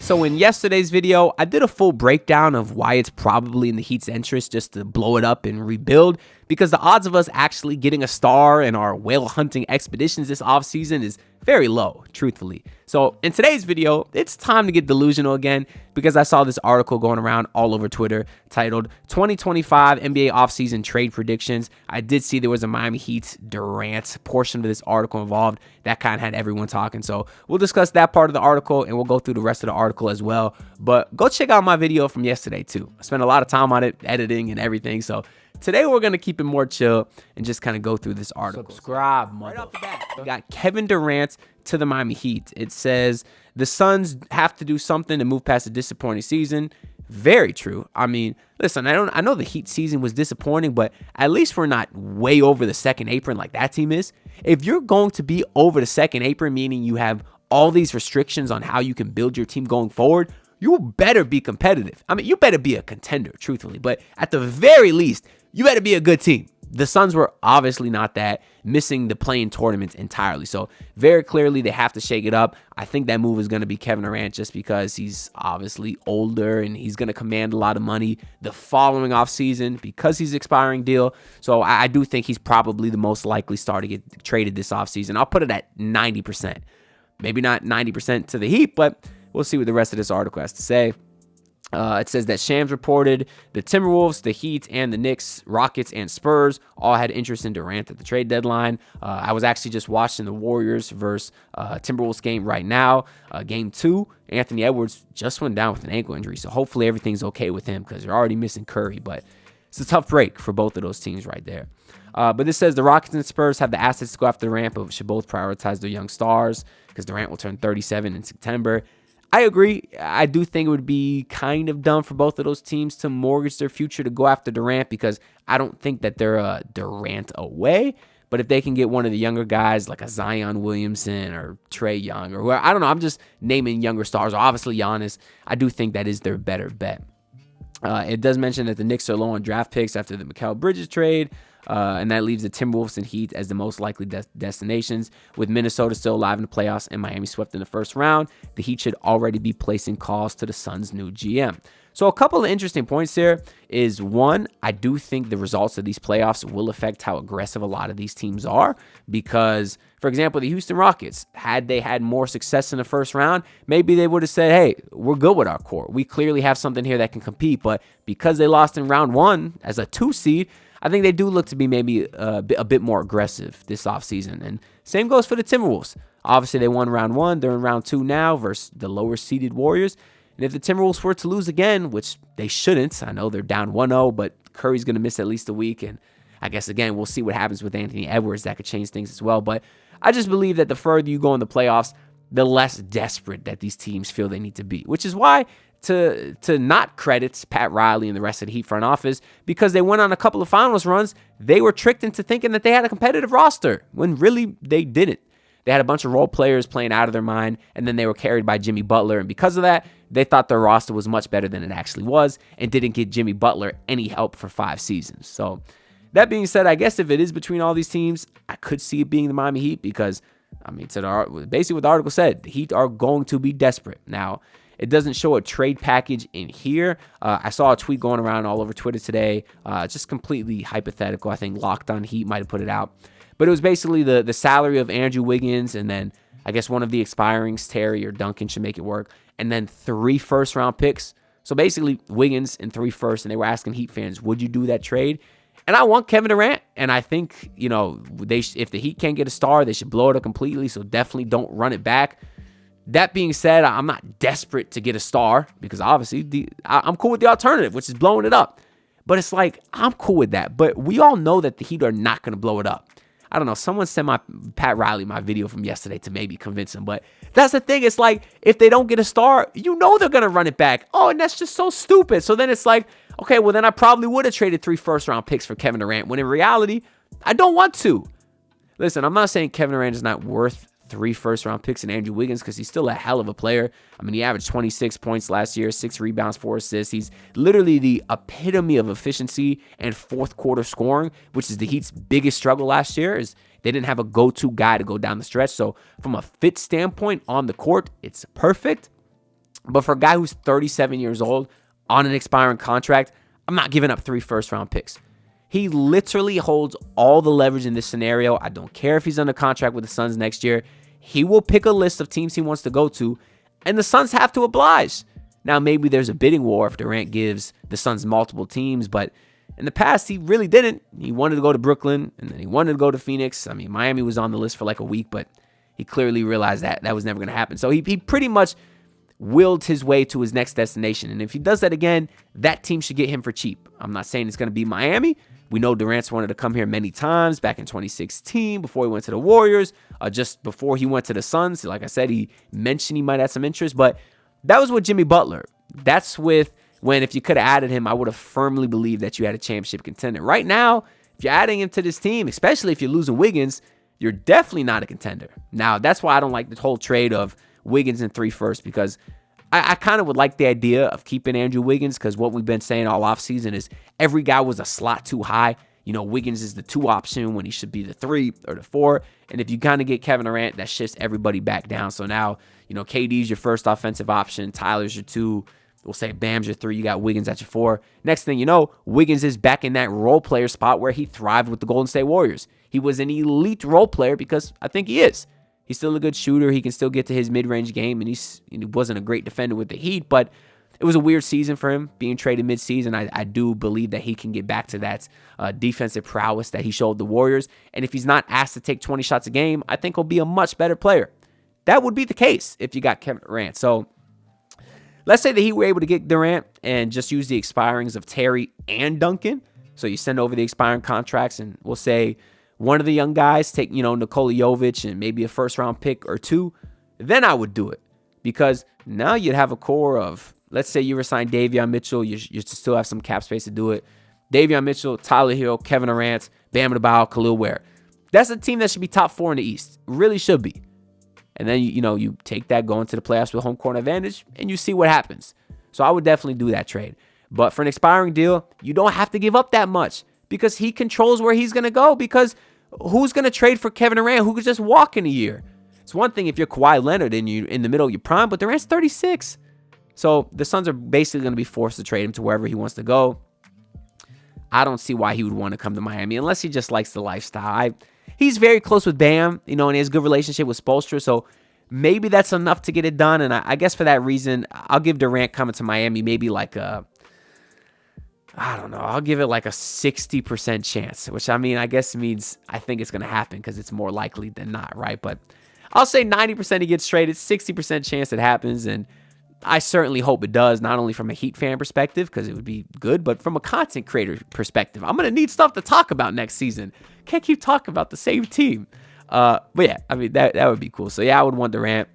So in yesterday's video, I did a full breakdown of why it's probably in the Heat's interest just to blow it up and rebuild, because the odds of us actually getting a star in our whale hunting expeditions this offseason is very low, truthfully. So in today's video, it's time to get delusional again, because I saw this article going around all over Twitter titled 2025 NBA offseason trade predictions. I did see there was a Miami Heat Durant portion of this article involved. That kind of had everyone talking. So we'll discuss that part of the article and we'll go through the rest of the article as well. But go check out my video from yesterday too. I spent a lot of time on it, editing and everything. So today we're going to keep it more chill and just kind of go through this article. Subscribe, mother. Right off the bat, we got Kevin Durant to the Miami Heat. It says the Suns have to do something to move past a disappointing season. Very true. I mean, listen, I know the Heat season was disappointing, but at least we're not way over the second apron like that team is. If you're going to be over the second apron, meaning you have all these restrictions on how you can build your team going forward, you better be competitive. I mean, you better be a contender, truthfully. But at the very least, you better be a good team. The Suns were obviously not that, missing the play-in tournament entirely. So very clearly they have to shake it up. I think that move is going to be Kevin Durant just because he's obviously older and he's going to command a lot of money the following offseason because he's expiring deal. So I do think he's probably the most likely star to get traded this offseason. I'll put it at 90%. Maybe not 90% to the Heat, but we'll see what the rest of this article has to say. It says that Shams reported the Timberwolves, the Heat, and the Knicks, Rockets, and Spurs all had interest in Durant at the trade deadline. I was actually just watching the Warriors versus Timberwolves game right now. Game 2, Anthony Edwards just went down with an ankle injury, so hopefully everything's okay with him because they're already missing Curry, but it's a tough break for both of those teams right there. But this says the Rockets and Spurs have the assets to go after Durant, but should both prioritize their young stars because Durant will turn 37 in September. I agree. I do think it would be kind of dumb for both of those teams to mortgage their future to go after Durant because I don't think that they're a Durant away. But if they can get one of the younger guys like a Zion Williamson or Trae Young or whoever, I don't know. I'm just naming younger stars. Obviously, Giannis. I do think that is their better bet. It does mention that the Knicks are low on draft picks after the Mikal Bridges trade. And that leaves the Timberwolves and Heat as the most likely destinations. With Minnesota still alive in the playoffs and Miami swept in the first round, the Heat should already be placing calls to the Suns' new GM. So a couple of interesting points here is, one, I do think the results of these playoffs will affect how aggressive a lot of these teams are because, for example, the Houston Rockets, had they had more success in the first round, maybe they would have said, hey, we're good with our core. We clearly have something here that can compete, but because they lost in round 1 as a 2 seed, I think they do look to be maybe a bit more aggressive this offseason. And same goes for the Timberwolves. Obviously, they won round 1. They're in round 2 now versus the lower-seeded Warriors. And if the Timberwolves were to lose again, which they shouldn't, I know they're down 1-0, but Curry's going to miss at least a week. And I guess, again, we'll see what happens with Anthony Edwards. That could change things as well. But I just believe that the further you go in the playoffs, the less desperate that these teams feel they need to be, which is why to not credit Pat Riley and the rest of the Heat front office, because they went on a couple of finals runs, they were tricked into thinking that they had a competitive roster when really they didn't. They had a bunch of role players playing out of their mind, and then they were carried by Jimmy Butler, and because of that, they thought their roster was much better than it actually was and didn't get Jimmy Butler any help for 5 seasons. So that being said, I guess if it is between all these teams, I could see it being the Miami Heat because, I mean, basically what the article said, the Heat are going to be desperate. Now, it doesn't show a trade package in here. I saw a tweet going around all over Twitter today, just completely hypothetical. I think Locked On Heat might have put it out. But it was basically the salary of Andrew Wiggins, and then I guess one of the expirings, Terry or Duncan, should make it work, and then 3 first-round picks. So basically Wiggins and 3 firsts, and they were asking Heat fans, would you do that trade? And I want Kevin Durant, and I think, you know, if the Heat can't get a star, they should blow it up completely, so definitely don't run it back. That being said, I'm not desperate to get a star because obviously I'm cool with the alternative, which is blowing it up. But it's like, I'm cool with that. But we all know that the Heat are not going to blow it up. I don't know. Someone sent Pat Riley my video from yesterday to maybe convince him. But that's the thing. It's like, if they don't get a star, you know they're going to run it back. Oh, and that's just so stupid. So then it's like, okay, well, then I probably would have traded 3 first-round picks for Kevin Durant, when in reality, I don't want to. Listen, I'm not saying Kevin Durant is not worth 3 first-round picks in Andrew Wiggins because he's still a hell of a player. I mean, he averaged 26 points last year, 6 rebounds, 4 assists. He's literally the epitome of efficiency and fourth-quarter scoring, which is the Heat's biggest struggle last year, is they didn't have a go-to guy to go down the stretch. So from a fit standpoint on the court, it's perfect. But for a guy who's 37 years old on an expiring contract, I'm not giving up 3 first-round picks. He literally holds all the leverage in this scenario. I don't care if he's under contract with the Suns next year. He will pick a list of teams he wants to go to, and the Suns have to oblige. Now, maybe there's a bidding war if Durant gives the Suns multiple teams, but in the past, he really didn't. He wanted to go to Brooklyn, and then he wanted to go to Phoenix. I mean, Miami was on the list for like a week, but he clearly realized that that was never going to happen. So he pretty much willed his way to his next destination. And if he does that again, that team should get him for cheap. I'm not saying it's going to be Miami. We know Durant's wanted to come here many times back in 2016 before he went to the Warriors, just before he went to the Suns. Like I said, he mentioned he might have some interest, but that was with Jimmy Butler. That's with when if you could have added him, I would have firmly believed that you had a championship contender. Right now, if you're adding him to this team, especially if you're losing Wiggins, you're definitely not a contender. Now, that's why I don't like the whole trade of Wiggins and 3 firsts, because I kind of would like the idea of keeping Andrew Wiggins, because what we've been saying all offseason is every guy was a slot too high. You know, Wiggins is the 2 option when he should be the 3 or the 4. And if you kind of get Kevin Durant, that shifts everybody back down. So now, you know, KD's your first offensive option. Tyler's your 2. We'll say Bam's your 3. You got Wiggins at your 4. Next thing you know, Wiggins is back in that role player spot where he thrived with the Golden State Warriors. He was an elite role player because I think he is. He's still a good shooter. He can still get to his mid-range game, and he wasn't a great defender with the Heat, but it was a weird season for him being traded mid-season. I do believe that he can get back to that defensive prowess that he showed the Warriors, and if he's not asked to take 20 shots a game, I think he'll be a much better player. That would be the case if you got Kevin Durant. So let's say that he were able to get Durant and just use the expirings of Terry and Duncan. So you send over the expiring contracts, and we'll say one of the young guys take, Nikola Jovic and maybe a first-round pick or 2, then I would do it. Because now you'd have a core of, let's say you resign Davion Mitchell, you still have some cap space to do it. Davion Mitchell, Tyler Hill, Kevin Durant, Bam Adebayo, Khalil Ware. That's a team that should be top 4 in the East. Really should be. And then, you take that, go into the playoffs with home court advantage, and you see what happens. So I would definitely do that trade. But for an expiring deal, you don't have to give up that much, because he controls where he's going to go. Because who's going to trade for Kevin Durant who could just walk in a year? It's one thing if you're Kawhi Leonard and you're in the middle of your prime, but Durant's 36. So the Suns are basically going to be forced to trade him to wherever he wants to go. I don't see why he would want to come to Miami unless he just likes the lifestyle. He's very close with Bam, and he has a good relationship with Spoelstra, so maybe that's enough to get it done. And I guess for that reason, I'll give Durant coming to Miami maybe like I'll give it like a 60% chance, which I guess means I think it's going to happen because it's more likely than not, right? But I'll say 90% he gets traded, 60% chance it happens, and I certainly hope it does, not only from a Heat fan perspective, because it would be good, but from a content creator perspective. I'm going to need stuff to talk about next season. Can't keep talking about the same team. But yeah, that would be cool. So yeah, I would want Durant,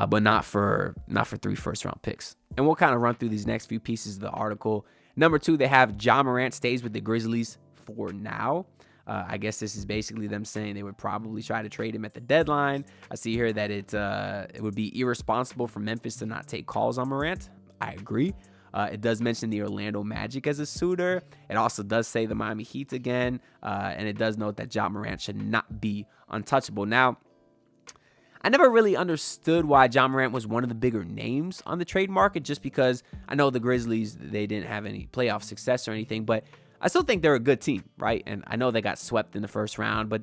but not for 3 first-round picks. And we'll kind of run through these next few pieces of the article. Number 2, they have Ja Morant stays with the Grizzlies for now. I guess this is basically them saying they would probably try to trade him at the deadline. I see here that it would be irresponsible for Memphis to not take calls on Morant. I agree. It does mention the Orlando Magic as a suitor. It also does say the Miami Heat again. And it does note that Ja Morant should not be untouchable. Now, I never really understood why Ja Morant was one of the bigger names on the trade market, just because I know the Grizzlies, they didn't have any playoff success or anything, but I still think they're a good team, right? And I know they got swept in the first round, but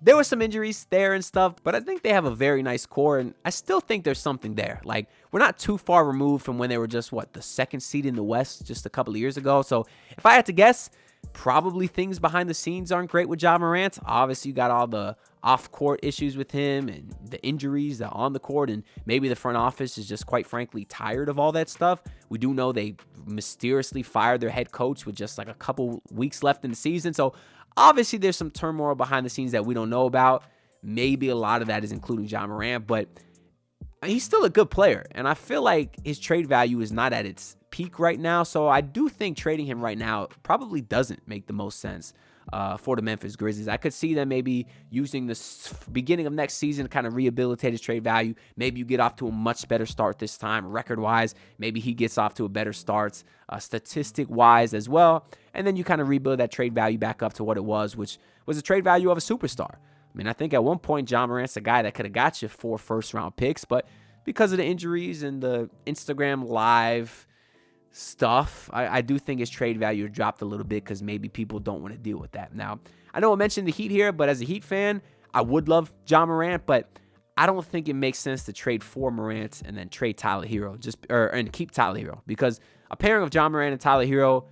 there were some injuries there and stuff, but I think they have a very nice core, and I still think there's something there. Like, we're not too far removed from when they were just, the 2nd seed in the West just a couple of years ago. So if I had to guess, probably things behind the scenes aren't great with Ja Morant. Obviously, you got all the off-court issues with him and the injuries that on the court, and maybe the front office is just, quite frankly, tired of all that stuff. We do know they mysteriously fired their head coach with just a couple weeks left in the season. So obviously there's some turmoil behind the scenes that we don't know about. Maybe a lot of that is including Ja Morant, but he's still a good player, and I feel like his trade value is not at its peak right now. So I do think trading him right now probably doesn't make the most sense for the Memphis Grizzlies. I could see them maybe using the beginning of next season to kind of rehabilitate his trade value. Maybe you get off to a much better start this time, record-wise. Maybe he gets off to a better start statistic-wise as well. And then you kind of rebuild that trade value back up to what it was, which was a trade value of a superstar. I think at one point, Ja Morant's a guy that could have got you 4 first-round picks, but because of the injuries and the Instagram live stuff, I do think his trade value dropped a little bit because maybe people don't want to deal with that. Now, I know I mentioned the Heat here, but as a Heat fan, I would love John Morant, but I don't think it makes sense to trade for Morant and then trade Tyler Hero and keep Tyler Hero, because a pairing of John Morant and Tyler Hero,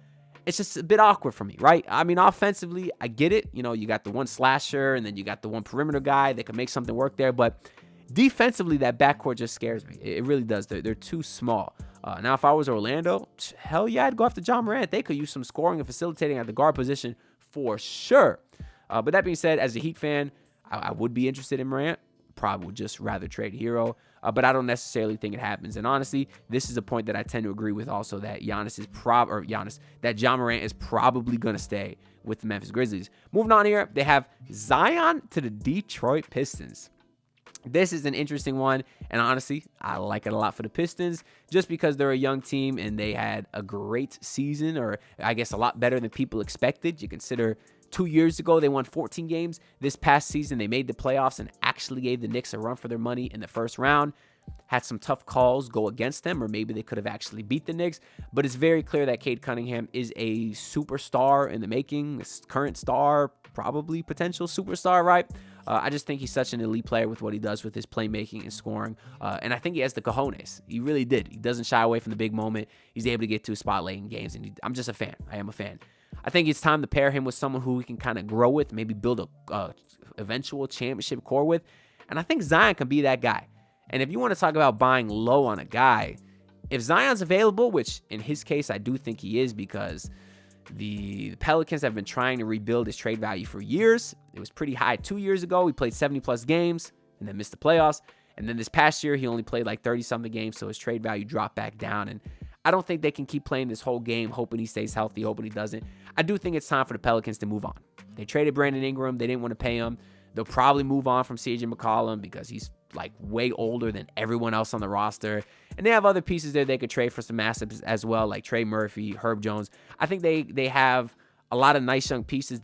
it's just a bit awkward for me, right? I mean, offensively, I get it. You know, you got the one slasher and then you got the one perimeter guy that can make something work there, but defensively, that backcourt just scares me. It really does. They're too small. Now, if I was Orlando, hell yeah, I'd go after John Morant. They could use some scoring and facilitating at the guard position for sure. But that being said, as a Heat fan, I would be interested in Morant. Probably would just rather trade Hero. But I don't necessarily think it happens. And honestly, this is a point that I tend to agree with also, that that John Morant is probably going to stay with the Memphis Grizzlies. Moving on here, they have Zion to the Detroit Pistons. This is an interesting one, and honestly, I like it a lot for the Pistons just because they're a young team and they had a great season, or I guess a lot better than people expected. You consider 2 years ago, they won 14 games. This past season, they made the playoffs and actually gave the Knicks a run for their money in the first round. Had some tough calls go against them, or maybe they could have actually beat the Knicks, but it's very clear that Cade Cunningham is a superstar in the making, a current star, probably potential superstar, right? I just think he's such an elite player with what he does with his playmaking and scoring. And I think he has the cojones. He really did. He doesn't shy away from the big moment. He's able to get to a spot late in games. And I'm just a fan. I am a fan. I think it's time to pair him with someone who he can kind of grow with, maybe build a eventual championship core with. And I think Zion can be that guy. And if you want to talk about buying low on a guy, if Zion's available, which in his case I do think he is, because the Pelicans have been trying to rebuild his trade value for years. It was pretty high 2 years ago. He played 70-plus games and then missed the playoffs. And then this past year, he only played like 30-something games, so his trade value dropped back down. And I don't think they can keep playing this whole game, hoping he stays healthy, hoping he doesn't. I do think it's time for the Pelicans to move on. They traded Brandon Ingram. They didn't want to pay him. They'll probably move on from CJ McCollum because he's like way older than everyone else on the roster. And they have other pieces there they could trade for some assets as well, like Trey Murphy, Herb Jones. I think they have a lot of nice young pieces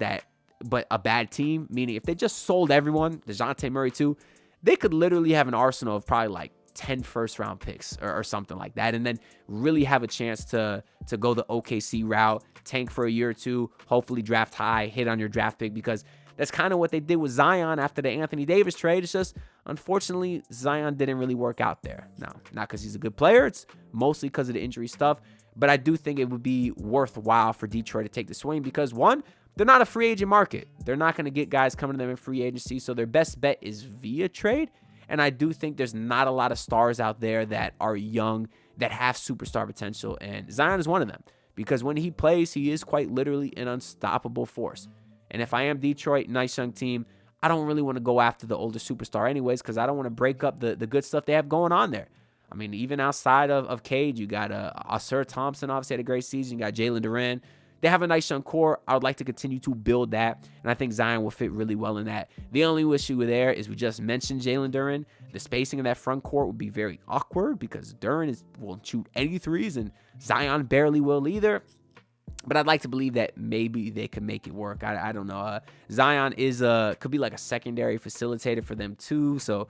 but a bad team, meaning if they just sold everyone, DeJounte Murray too, they could literally have an arsenal of probably like 10 first-round picks or something like that, and then really have a chance to go the OKC route, tank for a year or two, hopefully draft high, hit on your draft pick, because that's kind of what they did with Zion after the Anthony Davis trade. It's just, unfortunately, Zion didn't really work out there. Now, not because he's a good player. It's mostly because of the injury stuff. But I do think it would be worthwhile for Detroit to take the swing because, one, they're not a free agent market. They're not going to get guys coming to them in free agency. So their best bet is via trade. And I do think there's not a lot of stars out there that are young, that have superstar potential. And Zion is one of them. Because when he plays, he is quite literally an unstoppable force. And if I am Detroit, nice young team, I don't really want to go after the older superstar anyways because I don't want to break up the good stuff they have going on there. I mean, even outside of Cade, you got Ausar Thompson, obviously had a great season. You got Jalen Durant. They have a nice young core. I would like to continue to build that, and I think Zion will fit really well in that. The only issue there is we just mentioned Jalen Durant. The spacing in that front court would be very awkward because Durant won't shoot any threes, and Zion barely will either. But I'd like to believe that maybe they can make it work. I don't know. Zion could be like a secondary facilitator for them too. So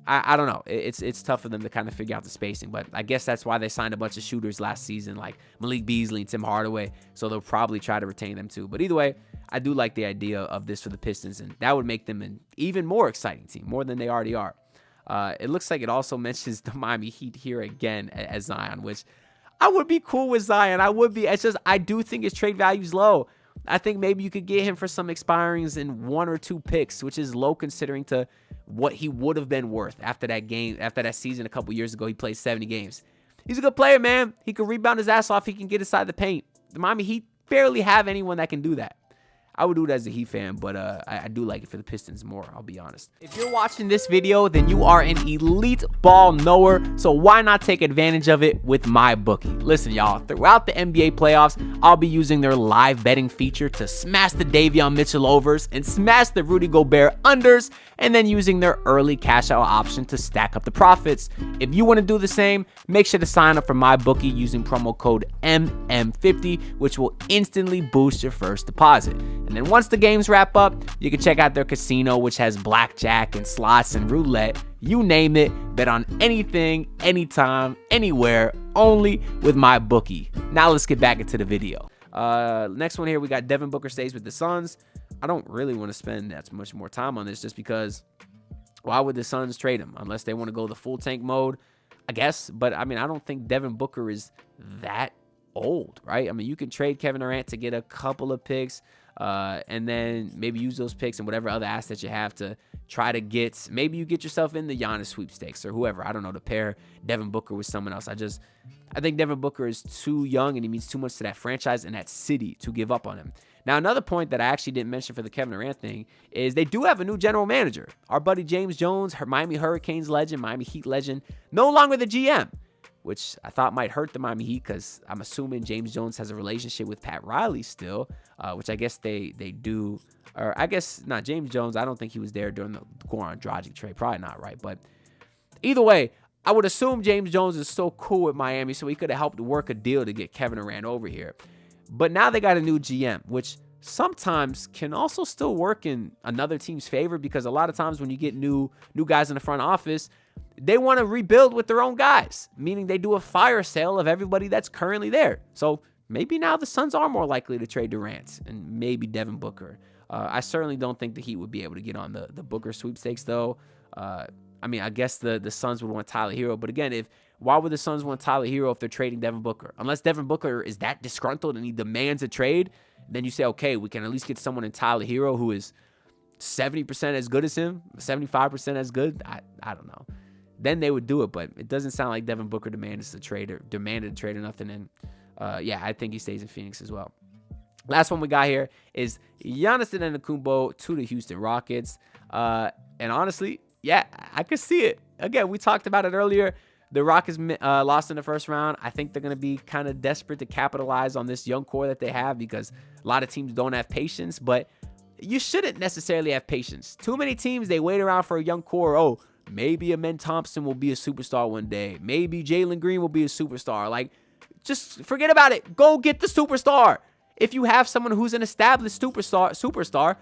I don't know. It's tough for them to kind of figure out the spacing. But I guess that's why they signed a bunch of shooters last season, like Malik Beasley and Tim Hardaway. So they'll probably try to retain them too. But either way, I do like the idea of this for the Pistons, and that would make them an even more exciting team, more than they already are. It looks like it also mentions the Miami Heat here again as Zion, which I would be cool with Zion. I would be. It's just I do think his trade value is low. I think maybe you could get him for some expirings in 1 or 2 picks, which is low considering to what he would have been worth after that season a couple years ago. He played 70 games. He's a good player, man. He can rebound his ass off. He can get inside the paint. The Miami Heat barely have anyone that can do that. I would do it as a Heat fan, but I do like it for the Pistons more, I'll be honest. If you're watching this video, then you are an elite ball knower, so why not take advantage of it with MyBookie? Listen, y'all, throughout the NBA playoffs, I'll be using their live betting feature to smash the Davion Mitchell overs and smash the Rudy Gobert unders, and then using their early cash out option to stack up the profits. If you want to do the same, make sure to sign up for MyBookie using promo code MM50, which will instantly boost your first deposit. And then once the games wrap up, you can check out their casino, which has blackjack and slots and roulette. You name it, bet on anything, anytime, anywhere, only with MyBookie. Now let's get back into the video. Next one here, we got Devin Booker stays with the Suns. I don't really want to spend that much more time on this just because why would the Suns trade him? Unless they want to go the full tank mode, I guess. But, I mean, I don't think Devin Booker is that old, right? I mean, you can trade Kevin Durant to get a couple of picks and then maybe use those picks and whatever other assets you have to try to get. Maybe you get yourself in the Giannis sweepstakes or whoever. I don't know, to pair Devin Booker with someone else. I think Devin Booker is too young and he means too much to that franchise and that city to give up on him. Now, another point that I actually didn't mention for the Kevin Durant thing is they do have a new general manager. Our buddy James Jones, Miami Hurricanes legend, Miami Heat legend, no longer the GM, which I thought might hurt the Miami Heat because I'm assuming James Jones has a relationship with Pat Riley still, which I guess they do. Or I guess not James Jones. I don't think he was there during the Goran Dragic trade. Probably not, right? But either way, I would assume James Jones is so cool with Miami, so he could have helped work a deal to get Kevin Durant over here. But now they got a new GM, which sometimes can also still work in another team's favor because a lot of times when you get new guys in the front office, they want to rebuild with their own guys, meaning they do a fire sale of everybody that's currently there. So maybe now the Suns are more likely to trade Durant and maybe Devin Booker. I certainly don't think the Heat would be able to get on the Booker sweepstakes, though. I mean, I guess the Suns would want Tyler Hero. But again, why would the Suns want Tyler Hero if they're trading Devin Booker? Unless Devin Booker is that disgruntled and he demands a trade, then you say, okay, we can at least get someone in Tyler Hero who is 70% as good as him, 75% as good. I don't know. Then they would do it, but it doesn't sound like Devin Booker demanded a trade or nothing. And yeah, I think he stays in Phoenix as well. Last one we got here is Giannis Antetokounmpo to the Houston Rockets. And honestly, yeah, I could see it. Again, we talked about it earlier. The Rockets lost in the first round. I think they're going to be kind of desperate to capitalize on this young core that they have because a lot of teams don't have patience, but you shouldn't necessarily have patience. Too many teams, they wait around for a young core. Oh, maybe Amen Thompson will be a superstar one day. Maybe Jalen Green will be a superstar. Like, just forget about it. Go get the superstar. If you have someone who's an established superstar,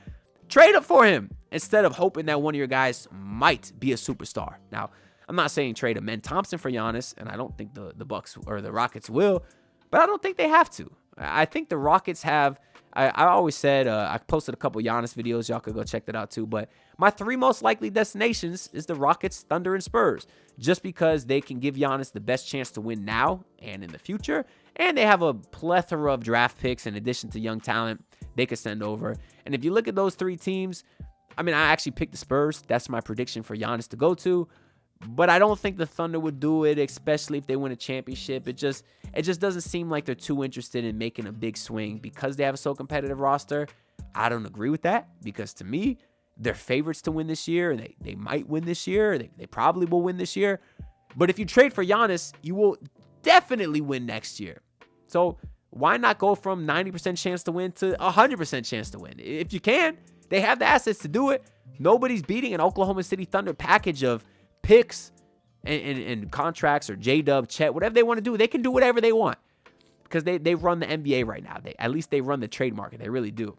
trade up for him instead of hoping that one of your guys might be a superstar. Now, I'm not saying trade Amen Thompson for Giannis, and I don't think the Bucks or the Rockets will, but I don't think they have to. I think the Rockets have. I always said I posted a couple Giannis videos. Y'all could go check that out too. But my three most likely destinations is the Rockets, Thunder, and Spurs, just because they can give Giannis the best chance to win now and in the future, and they have a plethora of draft picks in addition to young talent they could send over. And if you look at those three teams, I mean, I actually picked the Spurs. That's my prediction for Giannis to go to. But I don't think the Thunder would do it, especially if they win a championship. It just doesn't seem like they're too interested in making a big swing because they have a so competitive roster. I don't agree with that because to me, they're favorites to win this year. And they might win this year. They probably will win this year. But if you trade for Giannis, you will definitely win next year. So why not go from 90% chance to win to 100% chance to win? If you can, they have the assets to do it. Nobody's beating an Oklahoma City Thunder package of picks and contracts or J-Dub, Chet, whatever they want to do. They can do whatever they want because they run the NBA right now. At least they run the trade market. They really do.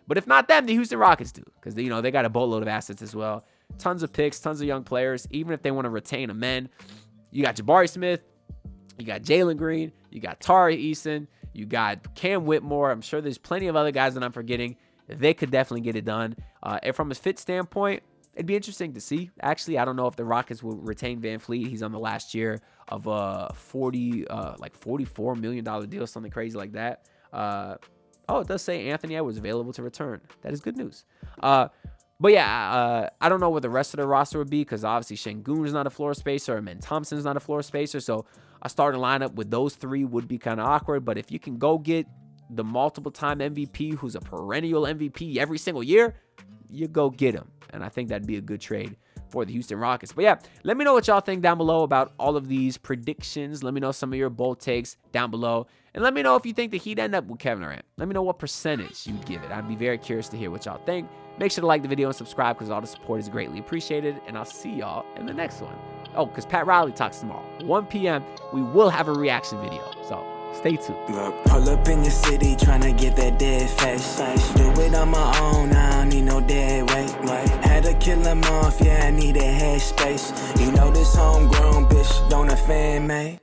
But if not them, the Houston Rockets do because they got a boatload of assets as well. Tons of picks, tons of young players. Even if they want to retain a men, you got Jabari Smith, you got Jalen Green, you got Tari Eason, you got Cam Whitmore. I'm sure there's plenty of other guys that I'm forgetting. They could definitely get it done. And from a fit standpoint, it'd be interesting to see. Actually, I don't know if the Rockets will retain Van Fleet. He's on the last year of a $44 million deal, something crazy like that. Oh, it does say Anthony Edwards available to return. That is good news. But yeah, I don't know what the rest of the roster would be because obviously Şengün is not a floor spacer, and Thompson is not a floor spacer. So a starting lineup with those three would be kind of awkward. But if you can go get the multiple-time MVP who's a perennial MVP every single year, you go get him. And I think that'd be a good trade for the Houston Rockets. But yeah, let me know what y'all think down below about all of these predictions. Let me know some of your bold takes down below. And let me know if you think the Heat end up with Kevin Durant. Let me know what percentage you'd give it. I'd be very curious to hear what y'all think. Make sure to like the video and subscribe because all the support is greatly appreciated. And I'll see y'all in the next one. Oh, because Pat Riley talks tomorrow. 1 p.m. We will have a reaction video. So Stay tuned. Look, pull up in your city tryna get that dead face. Do it on my own, I don't need no dead weight. Had to kill him off, yeah, I need a head space. You know this homegrown bitch don't offend me.